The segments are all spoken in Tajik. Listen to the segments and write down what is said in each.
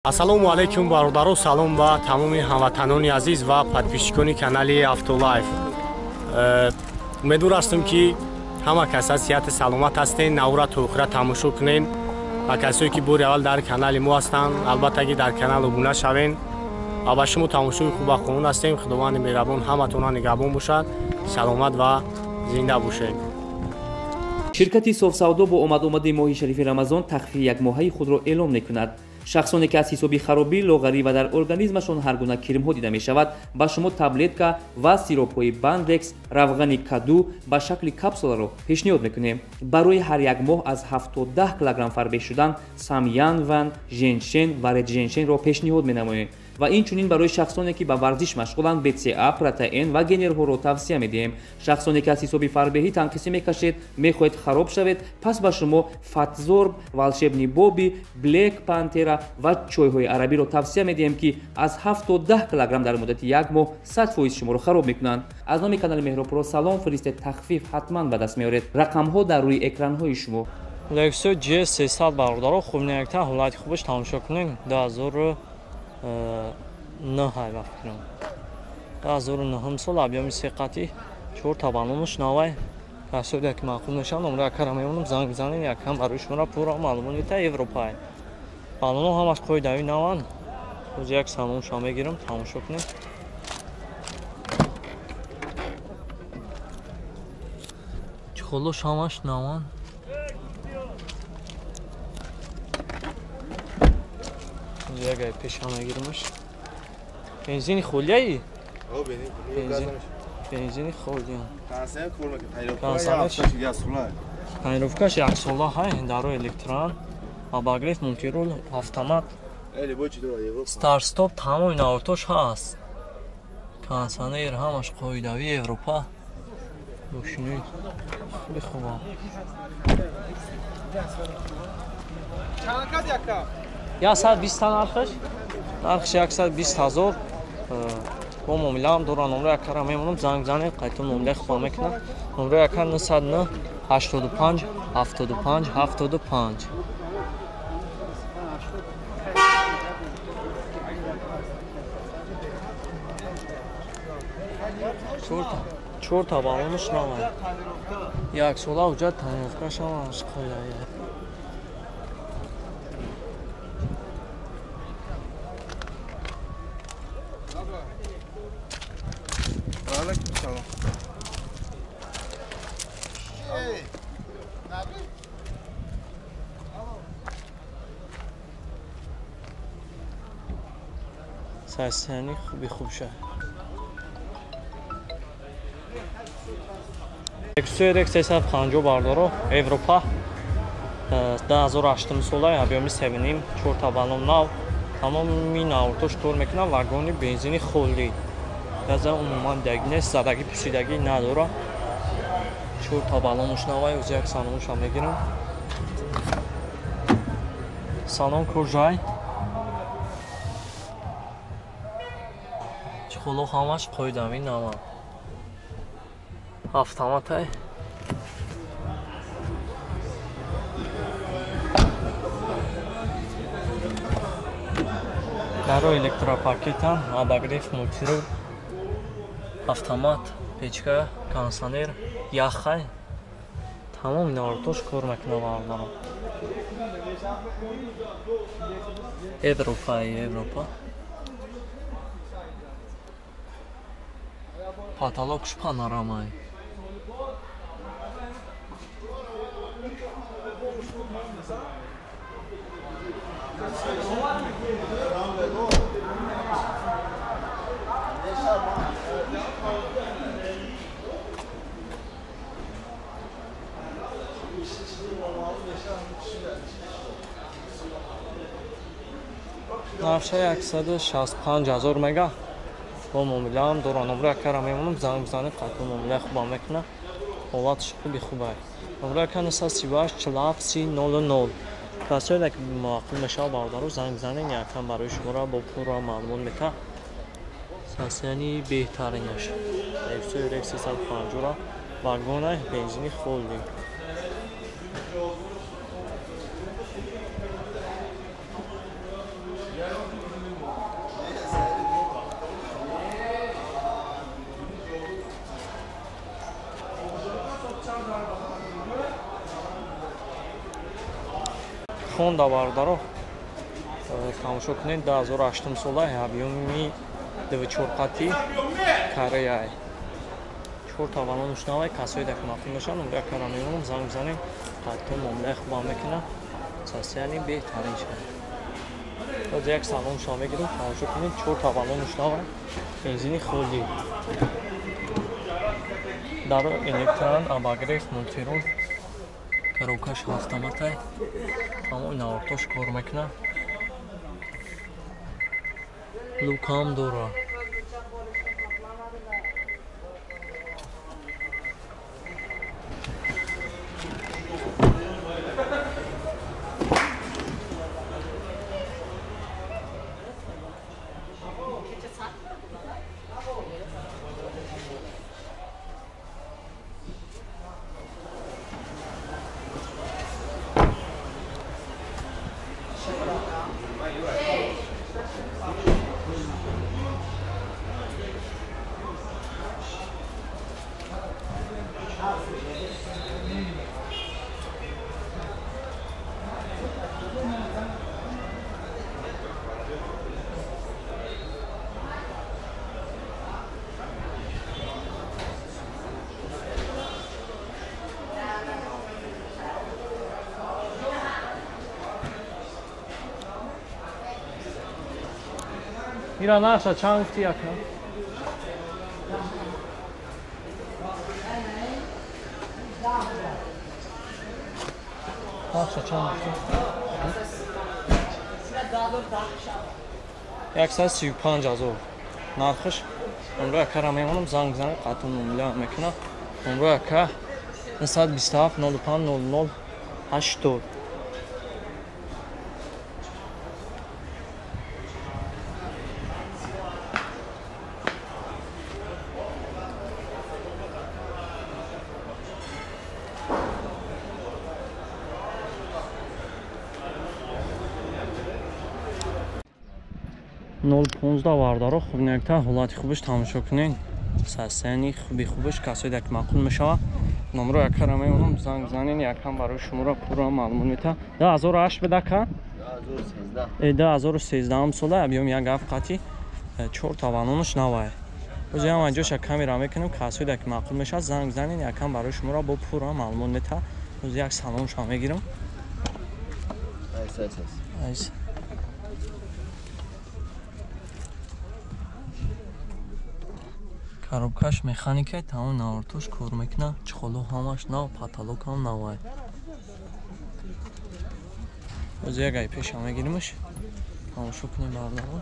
Ассалому алайкум бародаро, салом ба тамоми ҳамватанони азиз ва подписчикони канали Автолайф. Умедвор ҳастем ки ҳама каса сиҳати саломат ҳастен, навра то охира тамошо кунен ва касое ки бори аввал дар канали мо ҳастанд, албатта ки дар канал обуна шавен ва ба шумо тамошои хубахонун ҳастем. Худованди меҳрабон ҳаматона нигаҳбон бошад. Саломат ва зинда бошед. ширкати софсавдо бо омадомади моҳи шарифи рамазон тахфифи якмоҳаи худро эълом мекунад. шахсоне ки аз ҳисоби харобӣ, лоғарӣ ва дар организмашон ҳар гуна кирмҳо дида мешавад, ба шумо таблетка ва сиропҳои бандекс, равғани каду ба шакли капсуларо пешниҳод мекунем. барои ҳар як моҳ аз 7-10 килограмм фарбеҳ шудан самянван, женшен ва редженшенро пешниҳод менамоем ва инчунин барои шахсоне ки ба варзиш машғуланд бца, протеин ва генерҳоро тавсия медиҳем. шахсоне ки аз ҳисоби фарбеҳӣ танқисӣ мекашед, мехоҳед хароб шавед, пас ба шумо фатзорб, волшебни боби, блек пантера ва чойҳои арабиро тавсия медиҳем ки аз 7-10 килограмм дар муддати як моҳ 100% шуморо хароб мекунанд. аз номи канали Меҳробро салом фиристед, тахфиф ҳатман ба даст меоред. рақамҳо дар рӯи экранҳои шумо. Lexus G300 бародаро, хуб некта ҳолати хубаш тамошо кунед. 2009 ҳай ва фикрам 2009 сол объёми сиқати 4 табанонаш навай касоде ки маъқул мешавад номра кара мемонам занг бизанед якам барои шуморо пурра маълумот мета Европа балоно ҳамаш қоидави наван. ҳозир як салом шумо мегирам, тамошо кунед. чухолош ҳамаш наван. Ягай пешам мегиримаш. Бензини холияи? Бензини холия. Тайровкаш як сола ҳай, даро электрон, абагриф мунтирул автомат. Старт-стоп тамоми навортош ҳаст. Кондиционер ҳамаш қоидави Европа. Мошини хуби хуба. Чанакад яка? 120 нархш? Нархш 120,000. бо муомилаам дорам. номра якара мемонам, занг занед, қайтон муомилаи хуба мекунам. номра яка 909 85 75 75. чорта балонаш навай. як сола ҳуҷҷат тайёркаш ҳамаш қоидави. сайсяни хуби хуб шад. Lexus 350 бардаро, Европа 2008 солаи объёми 7 4 табанон нав. тамоми навортош кор мекунад, вагони бензини холӣ. газа умуман даг нест, задагӣ пусидагӣ надора. 4 табанонаш навай. ӯзи як саломашам мегирам. салом куржай. чухоло ҳамаш қоидави нава. автоматай. даро электропакетам, абагриф мултирул, автомат, печка, кондиционер, яхай. тамоми навортош кор мекунад бародаро. Европа. Потолокш панорамай. нарша 165,000 мега. бо муомилаам дорам. номра якара мемонам, занг бизанед, қайтон муомилаи хуба мекунад. ҳолатш хуби хубай. номра яка 938 47 00. касоеде ки маъқул мешавад бародаро, занг бизанед, якам барои шуморо бо пурра маълумот мета. сасяни беҳтаринаш. Lexus 350 вагони бензини холӣ. фонда бародаро тамошо кунед 2008 сола объёми 24 Кореяй 4 таванон ушнавай касои дак мақул мешан умра кара мемонам занг бизанем ҳатто муомилаи хубам мекунад сасияни беҳтарин шавад боз як салом шумо мегирем тамошо кунед 4 таванон ушнавай бензини холӣ дар электран абагреф мултирол коробкаш автоматай ҳамои навартош кор мекунад лукам дора ира наша чанд гуфти яка наша чанд гуфти 135 000 нархш умро яка мемонам занг бизанем қатун муомила мекунад умро яка 927 05 00 80 015 вардаро хубнекта ҳолати хубаш тамошо кунед сасияни хуби хубаш касои дак мақул мешавад номро якара меонам занг бизанен якам барои шуморо пурра маълумот мета 2008 бедака 2013 сола объём як гафқати 4 таванонош навай ози ҳама ҷоша камера мекунем касои дак мақул мешавад занг бизанен якам барои шуморо бо пурра маълумот мета ози як салом шумо мегирам коробкаш механикай тамом навартош кор мекунад чухолу ҳамаш нав паталок ҳам навай ози як ай пеша мегиримаш тамошо кунем бардаро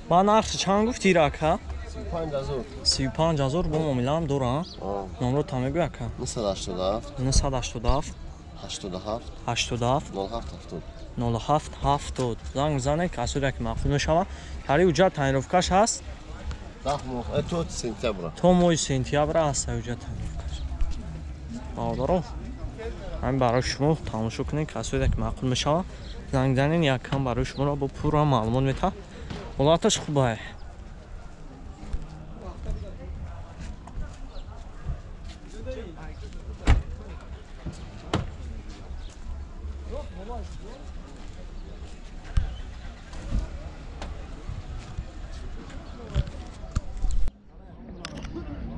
ба нархи чанд гуфти рака 35 000 бо муомилаам дора номро та мегӯ яка 987 87 07 70 занг бизанед касоре ки мақбул мешавад ҳари ҳуҷҷат таъинировкаш ҳаст то моҳи сентябр аст ҳуҷҷат таъинировкаш баҳодаро ҳамин барои шумо тамошо кунед касоре ки мақбул мешавад занг бизанед якам барои шуморо бо пурра маълумот мета ҳолаташ хубае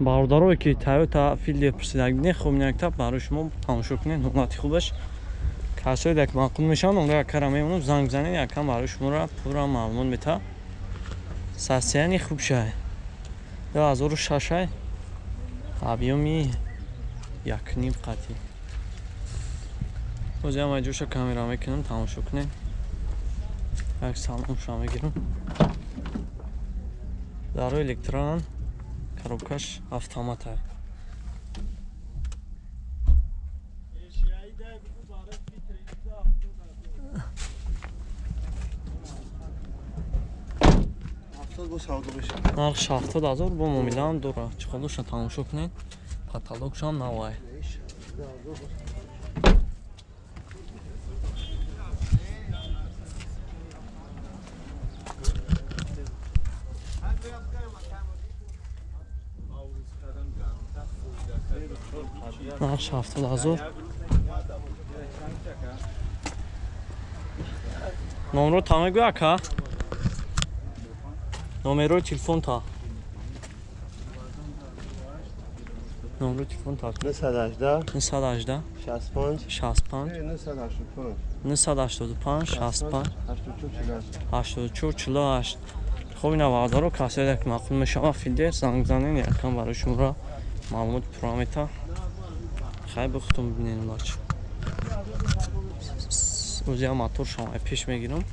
бародарое ки Toyota Fielder пурсидагидне хуб якта барои шумо тамошо кунед ҳолати хубаш касои дак мақбул мешавад номро якара мемонам занг бизанед якам барои шуморо пурра маълумот мета сасияни хуб шай 2006 объёми 1.5 қати ози ҳама ҷоша камера мекунам тамошо кунед як салом шумо мегирам дарои электрон коробкаш автомата 70 با سودا بشه. نقش 70000 با معامله داره. چقدرش تماشا کنین. کاتالوگش هم نوای. نقش 70000 номерро та мегӯ ака номерои телефон та номерои телефон та 918 918 65 65 985 985 65 84 84 хуб ин авардаро каседа ки мақбул мешавад фидер занг занен якам барои шуморо маълумот пуромета хай бихутум бинен бач ӯзиам мотор шома пеш мегирам